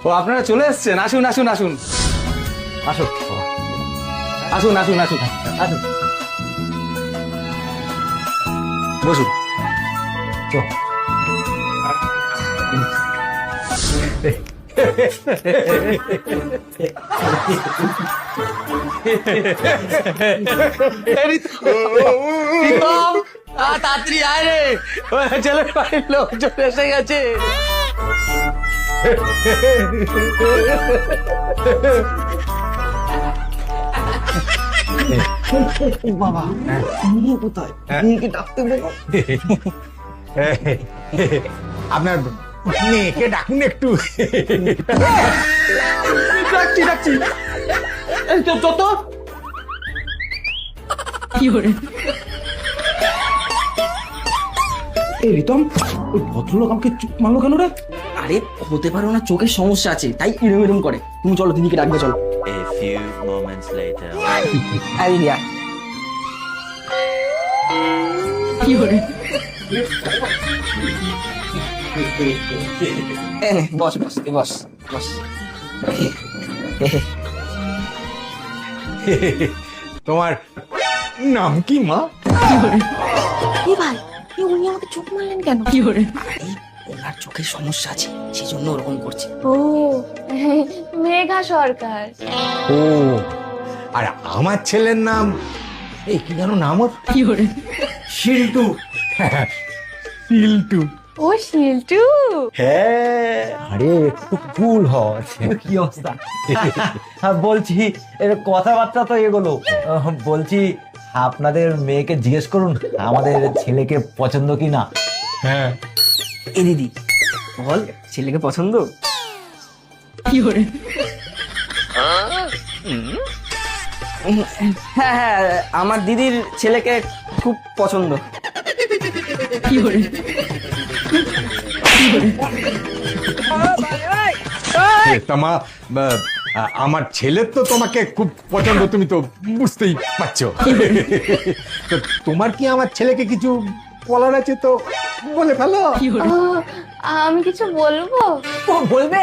ও আপনারা চলে এসছেন, আসুন আসুন আসুন আসুন আসুন আসুন আসুন আসুন, বসুন। তাড়াতাড়ি আয় রে, ছেলের বাড়ির লোকজন এসে গেছে। বাবা কোথায় ডাকতে বলো। আপনার মেয়েকে ডাকুন একটু। ডাকছি ডাকছি, যত কি করে এই রিতম, ওই ভদ্রলোক আমাকে চুপ মারলো কেন রে? আরে হতে পারে না, চোখের সমস্যা আছে তাই এরম এরম করে। তুমি চলো দিদিকে ডাকবে, চলো। A few moments later. আয় দিদি আয়। কি করে এই নে, বস বস তুই বস বস। তোমার নাম কি মা? কি ভাই উনি আমাকে চোখ মারলেন কেন? কি করে এই ওনার চোখের সমস্যা আছে সেজন্য ওরকম করছে। ও মেঘা সরকার। ও, আর আমার ছেলের নাম এই কি যেন নাম ওর? কি করে শিল্টু। শিল্টু। ও শিল্টু। হ্যাঁ, আরে একটু কুল হওয়া। কি অবস্থা? বলছি এর কথাবার্তা তো এগুলো, বলছি আপনাদের মেয়েকে জিজ্ঞেস করুন আমাদের ছেলেকে পছন্দ কি না। হ্যাঁ, এ দিদি বল, ছেলেকে পছন্দ? কি করে হ্যাঁ হ্যাঁ, আমার দিদির ছেলেকে খুব পছন্দ। কি করে তা মা, আমার ছেলের তো তোমাকে খুব পছন্দ, তুমি তো বুঝতেই পারছো। তো তোমার কি আমার ছেলেকে কিছু বলার আছে তো বলে ফেলো। কি করে ও, আমি কিছু বলবো? বলবে?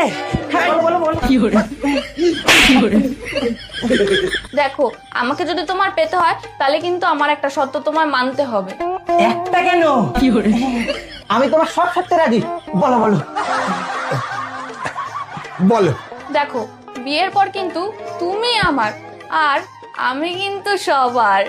কি করে কি করে দেখো, আমাকে যদি তোমার পেতে হয় তাহলে কিন্তু আমার একটা শর্ত তোমার মানতে হবে। একটা কেন, কি করে আমি তোমার সব সত্যি রাজি, বলো বলো। বলো। দেখো, বিয়ের পর কিন্তু তুমি আমার আর আমি কিন্তু সবার।